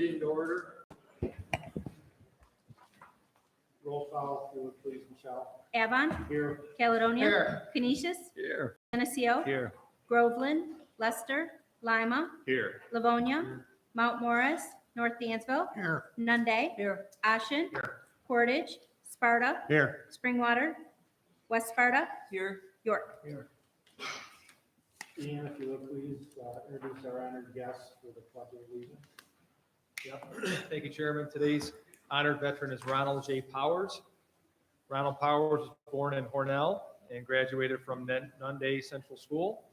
meeting to order. Roll call, if you would please, Michelle. Avon. Here. Caledonia. Here. Canisius. Here. Geneseo. Here. Groveland. Lester. Lima. Here. Livonia. Mount Morris. North Dansville. Here. Nunde. Here. Ashen. Here. Portage. Sparta. Here. Springwater. West Sparta. Here. York. Here. Ian, if you would please introduce our honored guests for the Pledge of Allegiance. Yep. Thank you, Chairman. Today's honored veteran is Ronald J. Powers. Ronald Powers was born in Hornell and graduated from Nunde Central School.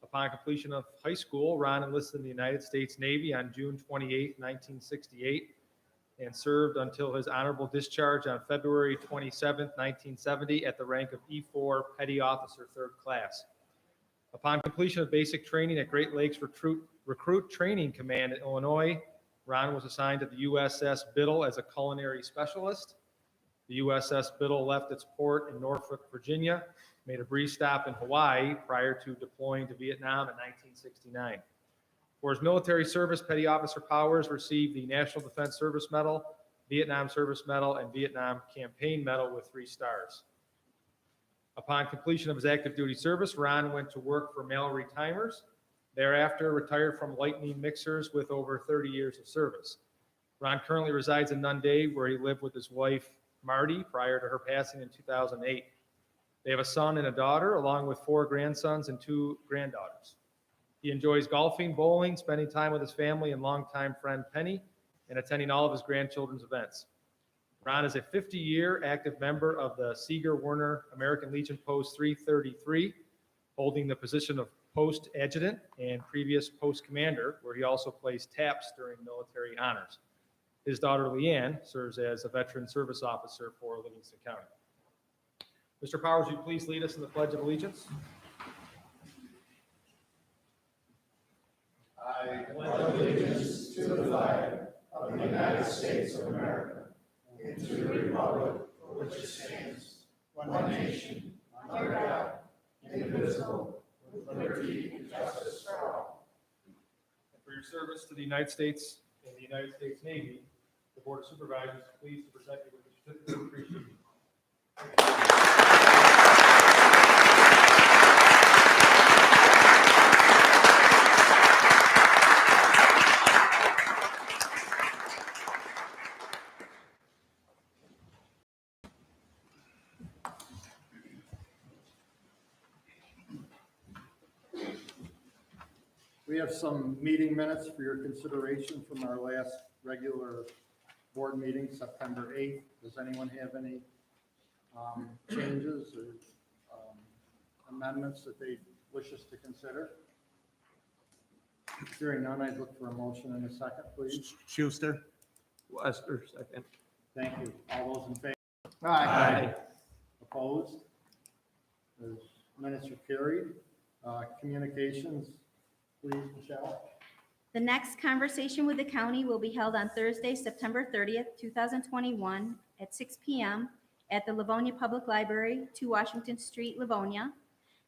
Upon completion of high school, Ron enlisted in the United States Navy on June 28, 1968, and served until his honorable discharge on February 27, 1970, at the rank of E4 Petty Officer, 3rd class. Upon completion of basic training at Great Lakes Recruit Training Command in Illinois, Ron was assigned to the USS Biddle as a culinary specialist. The USS Biddle left its port in Norfolk, Virginia, made a brief stop in Hawaii prior to deploying to Vietnam in 1969. For his military service, Petty Officer Powers received the National Defense Service Medal, Vietnam Service Medal, and Vietnam Campaign Medal with 3 stars. Upon completion of his active duty service, Ron went to work for Mallory Timers. Thereafter, retired from Lightning Mixers with over 30 years of service. Ron currently resides in Nunde, where he lived with his wife, Marty, prior to her passing in 2008. They have a son and a daughter, along with 4 grandsons and 2 granddaughters. He enjoys golfing, bowling, spending time with his family and longtime friend Penny, and attending all of his grandchildren's events. Ron is a 50-year active member of the Seeger Werner American Legion Post 333, holding the position of Post Adjutant and previous Post Commander, where he also plays taps during military honors. His daughter Leanne serves as a Veteran Service Officer for Livingston County. Mr. Powers, would you please lead us in the Pledge of Allegiance? I pledge allegiance to the flag of the United States of America and to the republic for which it stands, one nation, under God, indivisible, with liberty and justice for all. And for your service to the United States and the United States Navy, the Board of Supervisors is pleased to present you with the certificate of appreciation. We have some meeting minutes for your consideration from our last regular board meeting, September 8th. Does anyone have any changes or amendments that they wish us to consider? Hearing none, I'd look for a motion in a second, please. Schuster. Lester, second. Thank you. All those in favor? Aye. Opposed? The minutes are carried. Communications, please, Michelle. The next conversation with the county will be held on Thursday, September 30th, 2021 at 6 p.m. at the Livonia Public Library, 2 Washington Street, Livonia.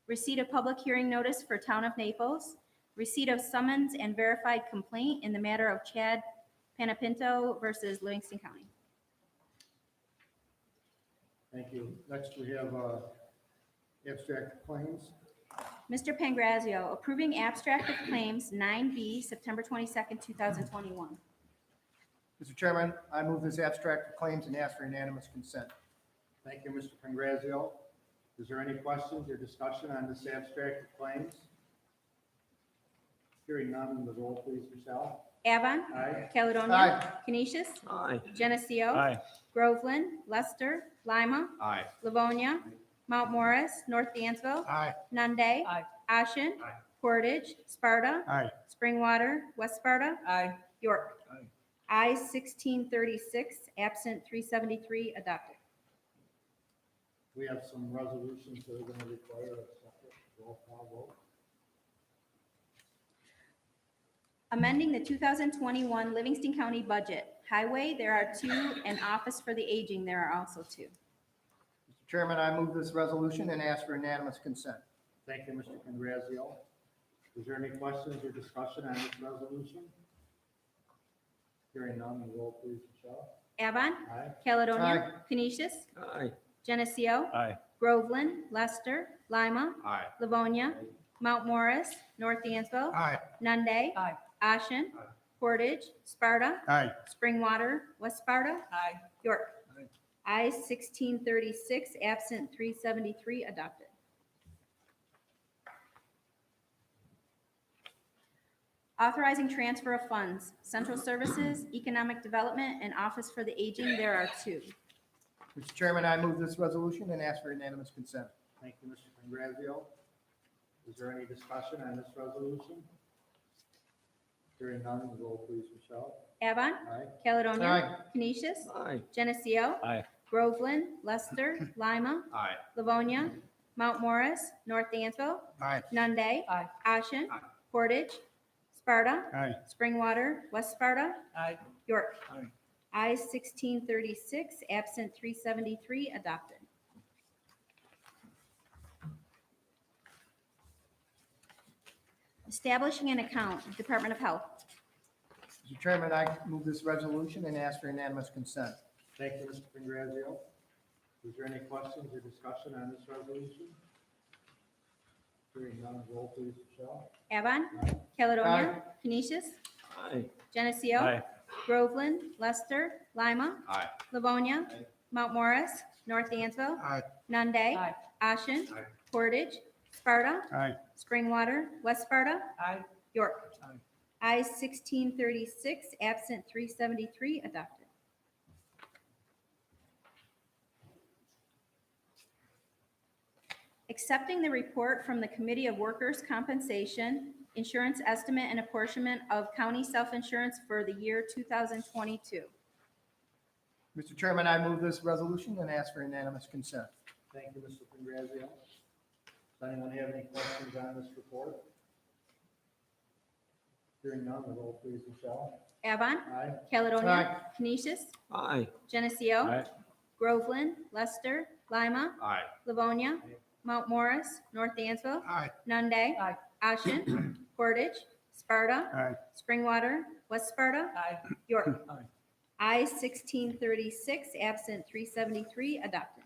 Receipt of public hearing notice for Town of Naples. Receipt of summons and verified complaint in the matter of Chad Panapinto versus Livingston County. Thank you. Next, we have abstract of claims. Mr. Pangrazio, approving abstract of claims 9B, September 22nd, 2021. Mr. Chairman, I move this abstract of claims and ask for unanimous consent. Thank you, Mr. Pangrazio. Is there any questions or discussion on this abstract of claims? Hearing none, the roll, please, Michelle. Avon. Aye. Caledonia. Aye. Canisius. Aye. Geneseo. Aye. Groveland. Lester. Lima. Aye. Livonia. Mount Morris. North Dansville. Aye. Nunde. Aye. Ashen. Aye. Portage. Sparta. Aye. Springwater. West Sparta. Aye. York. Aye. Ayes 1636, absent 373, adopted. We have some resolutions that are going to require a separate roll call vote. Amending the 2021 Livingston County budget. Highway, there are 2, and Office for the Aging, there are also 2. Mr. Chairman, I move this resolution and ask for unanimous consent. Thank you, Mr. Congrazio. Is there any questions or discussion on this resolution? Hearing none, the roll please, Michelle. Avon, Aye. Caledonia, Canisius, Aye. Geneseo, Aye. Groveland, Lester, Lima, Aye. Livonia, Mount Morris, North Dansville, Aye. Nunde, Aye. Ashen, Aye. Portage, Sparta, Aye. Springwater, West Sparta, Aye. York. Aye. Ayes 1636, absent 373, adopted. Authorizing transfer of funds, Central Services, Economic Development, and Office for the Aging, there are two. Mr. Chairman, I move this resolution and ask for unanimous consent. Thank you, Mr. Congrazio. Is there any discussion on this resolution? Hearing none, the roll please, Michelle. Avon, Aye. Caledonia, Aye. Canisius, Aye. Geneseo, Aye. Groveland, Lester, Lima, Aye. Livonia, Mount Morris, North Dansville, Aye. Nunde, Aye. Ashen, Aye. Portage, Sparta, Aye. Springwater, West Sparta, Aye. York. Aye. Ayes 1636, absent 373, adopted. Establishing an account, Department of Health. Mr. Chairman, I move this resolution and ask for unanimous consent. Thank you, Mr. Congrazio. Is there any questions or discussion on this resolution? Hearing none, roll please, Michelle. Avon, Aye. Caledonia, Canisius, Aye. Geneseo, Aye. Groveland, Lester, Lima, Aye. Livonia, Aye. Mount Morris, North Dansville, Aye. Nunde, Aye. Ashen, Aye. Portage, Sparta, Aye. Springwater, West Sparta, Aye. York. Aye. Ayes 1636, absent 373, adopted. Accepting the report from the Committee of Workers' Compensation, Insurance Estimate and Apportionment of County Self-Insurance for the year 2022. Mr. Chairman, I move this resolution and ask for unanimous consent. Thank you, Mr. Congrazio. Does anyone have any questions on this report? Hearing none, the roll please, Michelle. Avon, Aye. Caledonia, Aye. Canisius, Aye. Geneseo, Aye. Groveland, Lester, Lima, Aye. Livonia, Mount Morris, North Dansville, Aye. Nunde, Aye. Ashen, Portage, Sparta, Aye. Springwater, West Sparta, Aye. York. Aye. Ayes 1636, absent 373, adopted.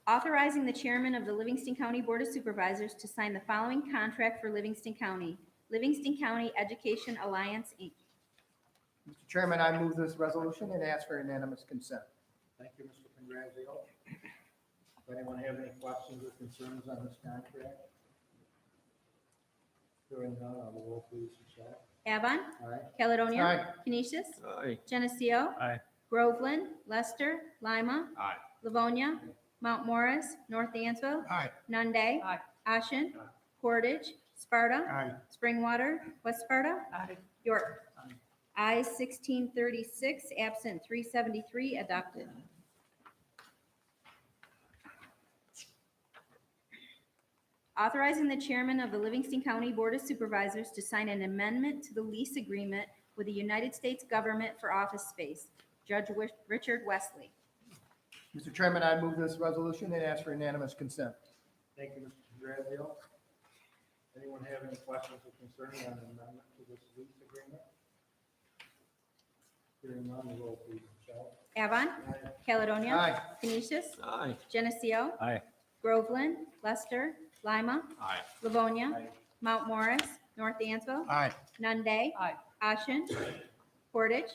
Authorizing the chairman of the Livingston County Board of Supervisors to sign the following contract for Livingston County. Livingston County Education Alliance, Inc. Mr. Chairman, I move this resolution and ask for unanimous consent. Thank you, Mr. Congrazio. Does anyone have any questions or concerns on this contract? Hearing none, the roll please, Michelle. Avon, Aye. Caledonia, Aye. Canisius, Aye. Geneseo, Aye. Groveland, Lester, Lima, Aye. Livonia, Mount Morris, North Dansville, Aye. Nunde, Aye. Ashen, Aye. Portage, Sparta, Aye. Springwater, West Sparta, Aye. York. Aye. Ayes 1636, absent 373, adopted. Authorizing the chairman of the Livingston County Board of Supervisors to sign an amendment to the lease agreement with the United States government for office space. Judge Richard Wesley. Mr. Chairman, I move this resolution and ask for unanimous consent. Thank you, Mr. Congrazio. Anyone have any questions or concerns on the amendment to this lease agreement? Hearing none, the roll please, Michelle. Avon, Aye. Caledonia, Aye. Canisius, Aye. Geneseo, Aye. Groveland, Lester, Lima, Aye. Livonia, Aye. Mount Morris, North Dansville, Aye. Nunde, Aye. Ashen, Portage,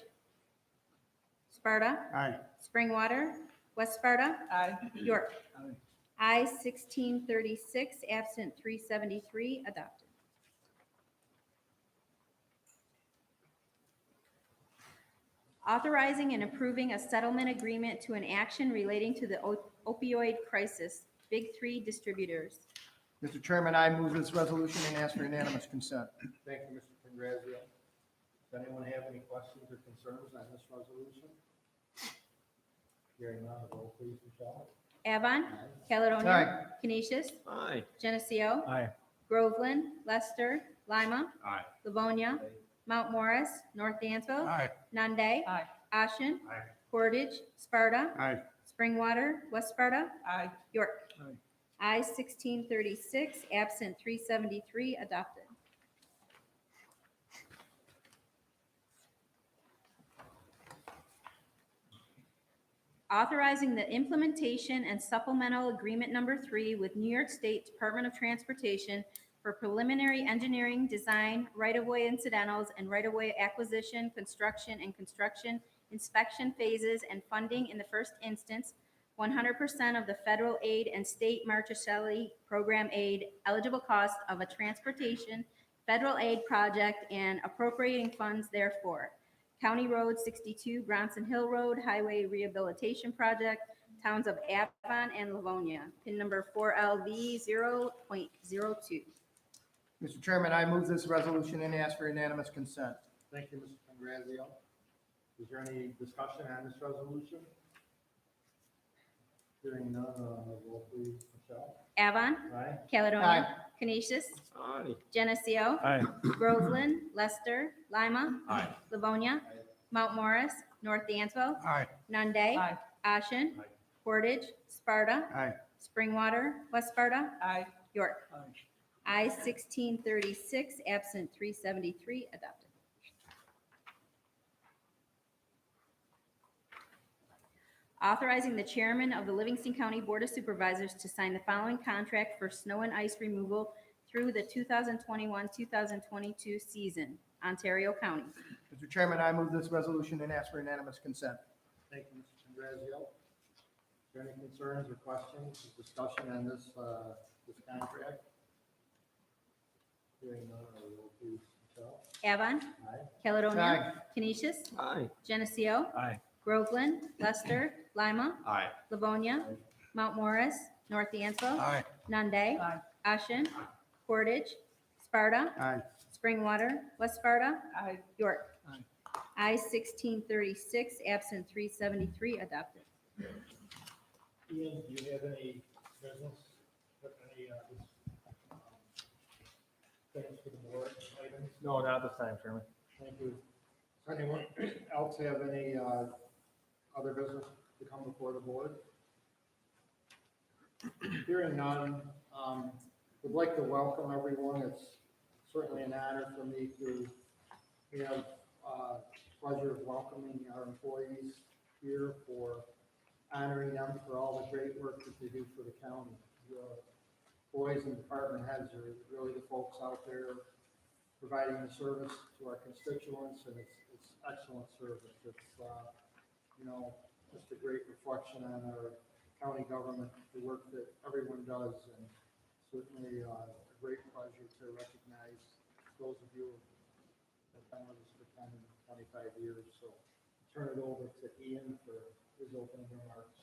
Sparta, Aye. Springwater, West Sparta, Aye. York. Aye. Ayes 1636, absent 373, adopted. Authorizing and approving a settlement agreement to an action relating to the opioid crisis, Big Three distributors. Mr. Chairman, I move this resolution and ask for unanimous consent. Thank you, Mr. Congrazio. Does anyone have any questions or concerns on this resolution? Hearing none, the roll please, Michelle. Avon, Aye. Caledonia, Canisius, Aye. Geneseo, Aye. Groveland, Lester, Lima, Aye. Livonia, Mount Morris, North Dansville, Aye. Nunde, Aye. Ashen, Aye. Portage, Sparta, Aye. Springwater, West Sparta, Aye. York. Aye. I-1636, absent 373, adopted. Authorizing the implementation and supplemental agreement number 3 with New York State Department of Transportation for preliminary engineering, design, right-of-way incidentals, and right-of-way acquisition, construction, and construction inspection phases and funding in the first instance, 100% of the federal aid and state Marchicelli program aid eligible cost of a transportation federal aid project and appropriating funds therefore. County Road 62, Bronson Hill Road Highway Rehabilitation Project, towns of Avon and Livonia, PIN number 4LV0.02. Mr. Chairman, I move this resolution and ask for unanimous consent. Thank you, Mr. Congrazio. Is there any discussion on this resolution? Hearing none, roll please, Michelle. Avon, Aye. Caledonia, Aye. Canisius, Aye. Geneseo, Aye. Groveland, Lester, Lima, Aye. Livonia, Mount Morris, North Dansville, Aye. Nunde, Ashen, Aye. Portage, Sparta, Aye. Springwater, West Sparta, Aye. York. I-1636, absent 373, adopted. Authorizing the chairman of the Livingston County Board of Supervisors to sign the following contract for snow and ice removal through the 2021-2022 season, Ontario County. Mr. Chairman, I move this resolution and ask for unanimous consent. Thank you, Mr. Congrazio. Is there any concerns or questions, or discussion on this, this contract? Hearing none, roll please, Michelle. Avon, Aye. Caledonia, Aye. Canisius, Aye. Geneseo, Aye. Groveland, Lester, Lima, Aye. Livonia, Mount Morris, North Dansville, Aye. Nunde, Aye. Ashen, Portage, Sparta, Aye. Springwater, West Sparta, Aye. York. Aye. I-1636, absent 373, adopted. Ian, do you have any business, any, things for the board items? No, not at this time, Chairman. Thank you. Does anyone else have any, other business to come before the board? Hearing none, would like to welcome everyone. It's certainly an honor for me to have, pleasure of welcoming our employees here for honoring them for all the great work that they do for the county. The employees and department heads are really the folks out there providing the service to our constituents, and it's excellent service. It's, you know, just a great reflection on our county government, the work that everyone does, and certainly a great pleasure to recognize those of you who have been with us for 10 and 25 years. So I'll turn it over to Ian for his opening remarks.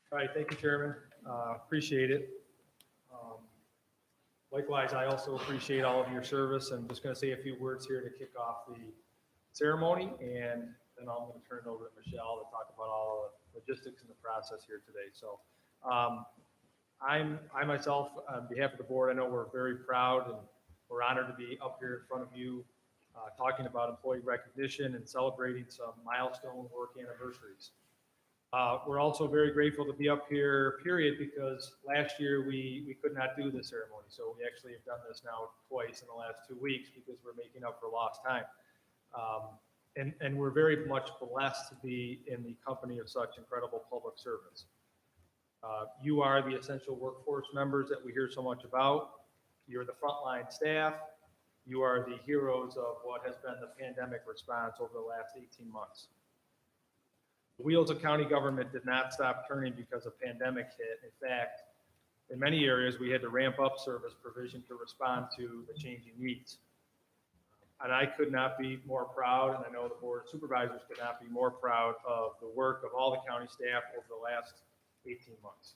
All right, thank you, Chairman. Appreciate it. Likewise, I also appreciate all of your service. I'm just going to say a few words here to kick off the ceremony, and then I'm going to turn it over to Michelle to talk about all the logistics and the process here today. So I myself, on behalf of the board, I know we're very proud and we're honored to be up here in front of you talking about employee recognition and celebrating some milestone work anniversaries. We're also very grateful to be up here, period, because last year we could not do the ceremony. So we actually have done this now twice in the last 2 weeks because we're making up for lost time. And we're very much blessed to be in the company of such incredible public servants. You are the essential workforce members that we hear so much about. You're the frontline staff. You are the heroes of what has been the pandemic response over the last 18 months. The wheels of county government did not stop turning because a pandemic hit. In fact, in many areas, we had to ramp up service provision to respond to the changing needs. And I could not be more proud, and I know the Board of Supervisors could not be more proud of the work of all the county staff over the last 18 months.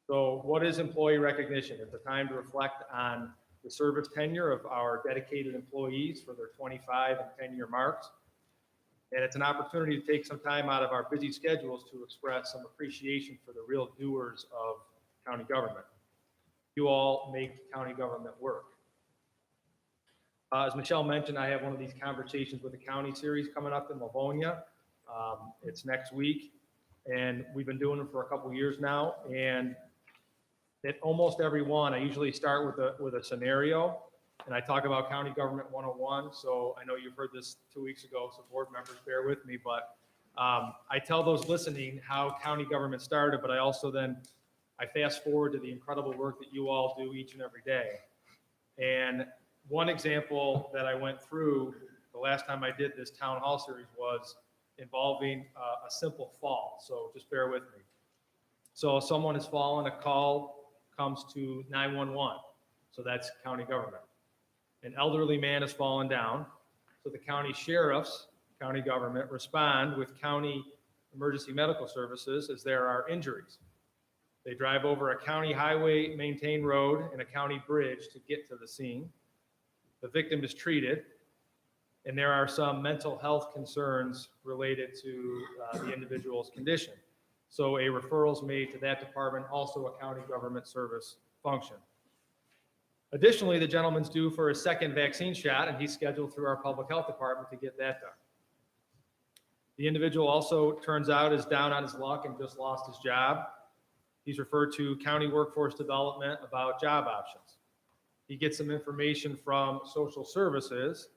So what is employee recognition? It's a time to reflect on the service tenure of our dedicated employees for their 25 and 10-year marks. And it's an opportunity to take some time out of our busy schedules to express some appreciation for the real doers of county government. You all make county government work. As Michelle mentioned, I have one of these conversations with the county series coming up in Livonia. It's next week. And we've been doing them for a couple years now. And at almost every one, I usually start with a scenario, and I talk about County Government 101. So I know you've heard this 2 weeks ago, so board members bear with me, but I tell those listening how county government started, but I fast forward to the incredible work that you all do each and every day. And one example that I went through the last time I did this town hall series was involving a simple fall. So just bear with me. So if someone has fallen, a call comes to 911. So that's county government. An elderly man has fallen down. So the county sheriffs, county government, respond with county emergency medical services as there are injuries. They drive over a county highway maintained road and a county bridge to get to the scene. The victim is treated, and there are some mental health concerns related to the individual's condition. So a referral is made to that department, also a county government service function. Additionally, the gentleman's due for a second vaccine shot, and he's scheduled through our public health department to get that done. The individual also turns out is down on his luck and just lost his job. He's referred to county workforce development about job options. He gets some information from social services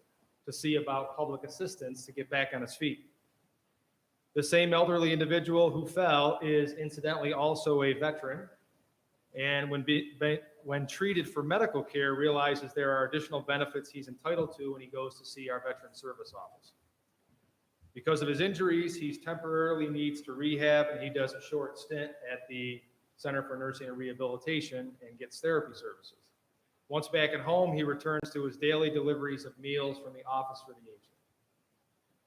to see about public assistance to get back on his feet. The same elderly individual who fell is incidentally also a veteran, and when treated for medical care, realizes there are additional benefits he's entitled to when he goes to see our Veteran Service Office. Because of his injuries, he temporarily needs to rehab, and he does a short stint at the Center for Nursing and Rehabilitation and gets therapy services. Once back at home, he returns to his daily deliveries of meals from the Office for the Aged.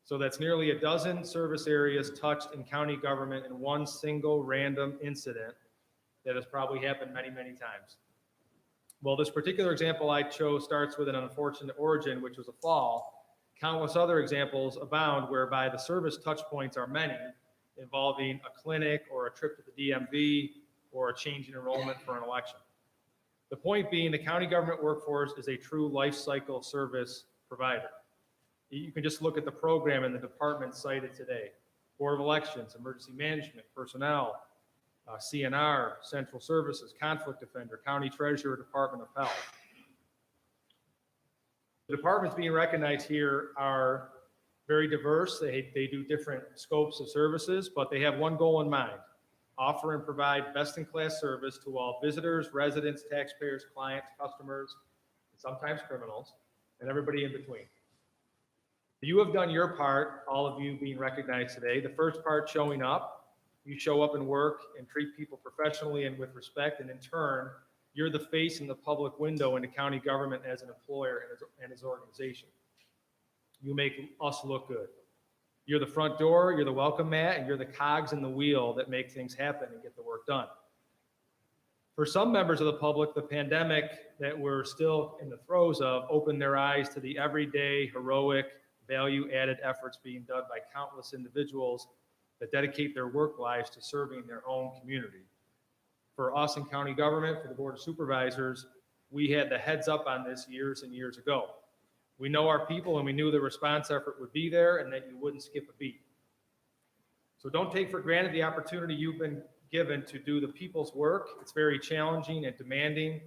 So that's nearly a dozen service areas touched in county government in one single random incident that has probably happened many, many times. Well, this particular example I chose starts with an unfortunate origin, which was a fall. Countless other examples abound whereby the service touch points are many, involving a clinic or a trip to the DMV or a change in enrollment for an election. The point being, the county government workforce is a true life cycle service provider. You can just look at the program and the departments cited today: Board of Elections, Emergency Management, Personnel, CNR, Central Services, Conflict Defender, County Treasurer, Department of Health. The departments being recognized here are very diverse. They do different scopes of services, but they have one goal in mind: offer and provide best-in-class service to all visitors, residents, taxpayers, clients, customers, and sometimes criminals, and everybody in between. You have done your part, all of you being recognized today. The first part, showing up. You show up and work and treat people professionally and with respect, and in turn, you're the face in the public window into county government as an employer and as organization. You make us look good. You're the front door, you're the welcome mat, and you're the cogs in the wheel that make things happen and get the work done. For some members of the public, the pandemic that we're still in the throes of opened their eyes to the everyday, heroic, value-added efforts being done by countless individuals that dedicate their work lives to serving their own community. For us in county government, for the Board of Supervisors, we had the heads up on this years and years ago. We know our people, and we knew the response effort would be there and that you wouldn't skip a beat. So don't take for granted the opportunity you've been given to do the people's work. It's very challenging and demanding,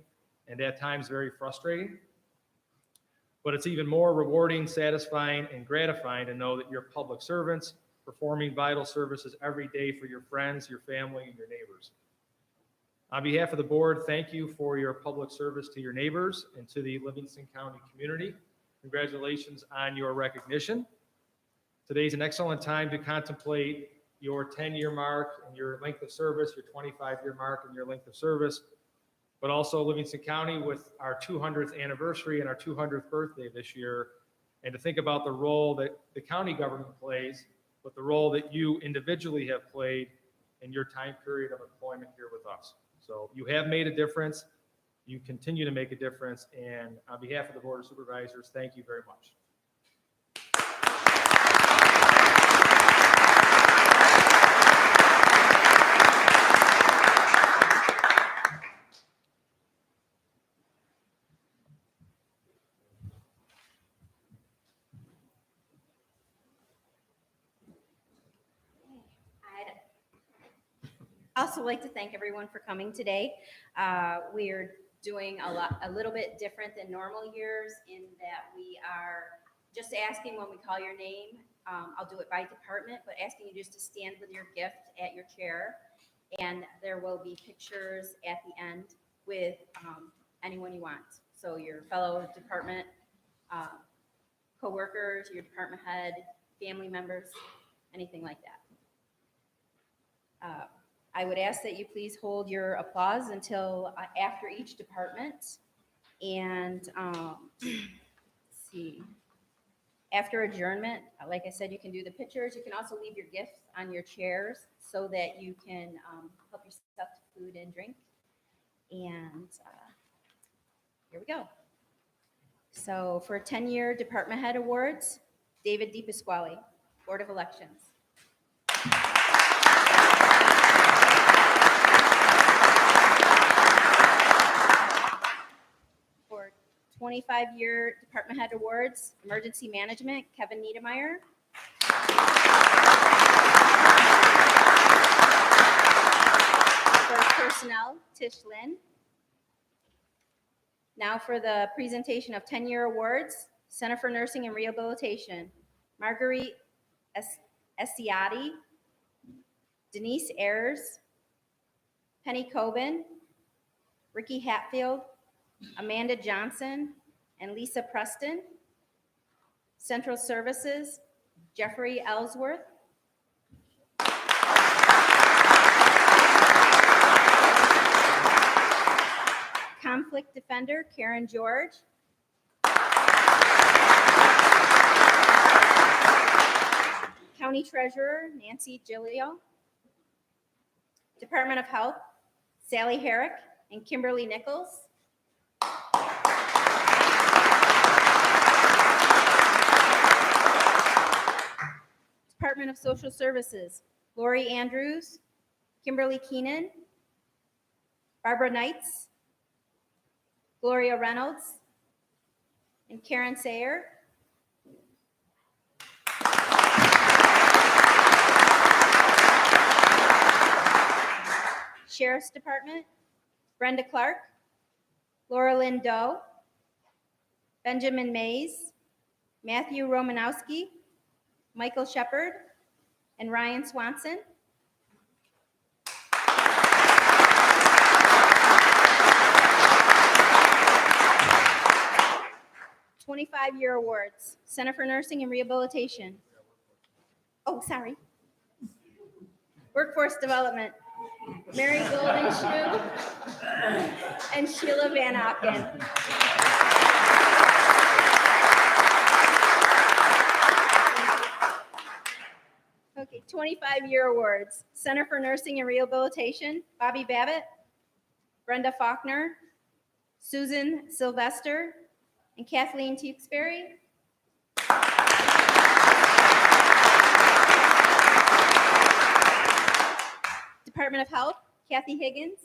and at times very frustrating. But it's even more rewarding, satisfying, and gratifying to know that you're public servants performing vital services every day for your friends, your family, and your neighbors. On behalf of the board, thank you for your public service to your neighbors and to the Livingston County community. Congratulations on your recognition. Today's an excellent time to contemplate your 10-year mark and your length of service, your 25-year mark and your length of service, but also Livingston County with our 200th anniversary and our 200th birthday this year, and to think about the role that the county government plays, but the role that you individually have played in your time period of employment here with us. So you have made a difference, you continue to make a difference, and on behalf of the Board of Supervisors, thank you very much. Also like to thank everyone for coming today. We're doing a little bit different than normal years in that we are just asking when we call your name. I'll do it by department, but asking you just to stand with your gift at your chair. And there will be pictures at the end with anyone you want. So your fellow department coworkers, your department head, family members, anything like that. I would ask that you please hold your applause until after each department. And let's see, after adjournment, like I said, you can do the pictures. You can also leave your gifts on your chairs so that you can help yourself to food and drink. And here we go. So for 10-year department head awards, David DePasquale, Board of Elections. For 25-year department head awards, Emergency Management, Kevin Niedermeyer. For Personnel, Tish Lynn. Now for the presentation of 10-year awards, Center for Nursing and Rehabilitation, Marguerite Esciati, Denise Ayers, Penny Coben, Ricky Hatfield, Amanda Johnson, and Lisa Preston. Central Services, Jeffrey Ellsworth. Conflict Defender, Karen George. County Treasurer, Nancy Gilio. Department of Health, Sally Herrick and Kimberly Nichols. Department of Social Services, Lori Andrews, Kimberly Keenan, Barbara Knights, Gloria Reynolds, and Karen Sayer. Sheriff's Department, Brenda Clark, Laura Lynn Doe, Benjamin Mays, Matthew Romanowski, Michael Shepard, and Ryan Swanson. '25-year awards, Center for Nursing and Rehabilitation. Oh, sorry. Workforce Development, Mary Golden-Shoe and Sheila Van Auken. Okay, 25-year awards, Center for Nursing and Rehabilitation, Bobby Babbitt, Brenda Faulkner, Susan Sylvester, and Kathleen Tewksbury. Department of Health, Kathy Higgins.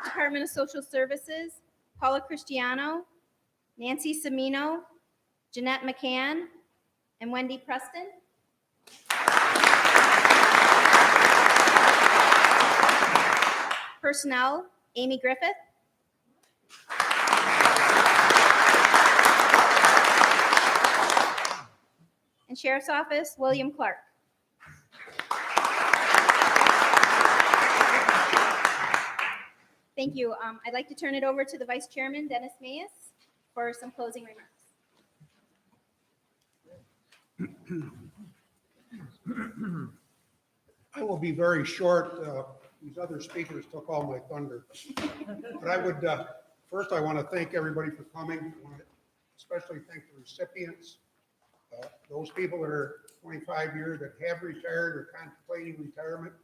Department of Social Services, Paula Cristiano, Nancy Semino, Jeanette McCann, and Wendy Preston. Personnel, Amy Griffith. And Sheriff's Office, William Clark. Thank you. I'd like to turn it over to the Vice Chairman, Dennis Mayes, for some closing remarks. I will be very short. These other speakers took all my thunder. But I would, first I want to thank everybody for coming. I want to especially thank the recipients, those people that are 25 years that have retired or contemplating retirement.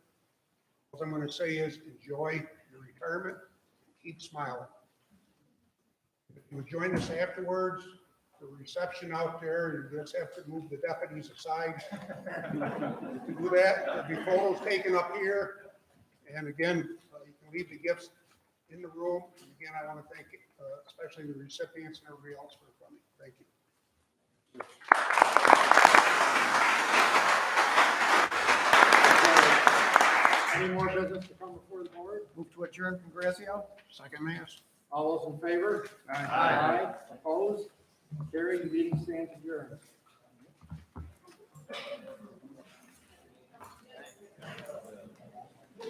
What I'm going to say is enjoy your retirement, keep smiling. If you would join us afterwards, the reception out there, you just have to move the deputies aside. To do that, there'll be photos taken up here. And again, you can leave the gifts in the room. And again, I want to thank especially the recipients and everybody else for coming. Thank you. Any more business to come before the board? Move to adjourn from Geneseo. Second mass. All those in favor? Aye. Opposed? Carried, the meeting stands adjourned.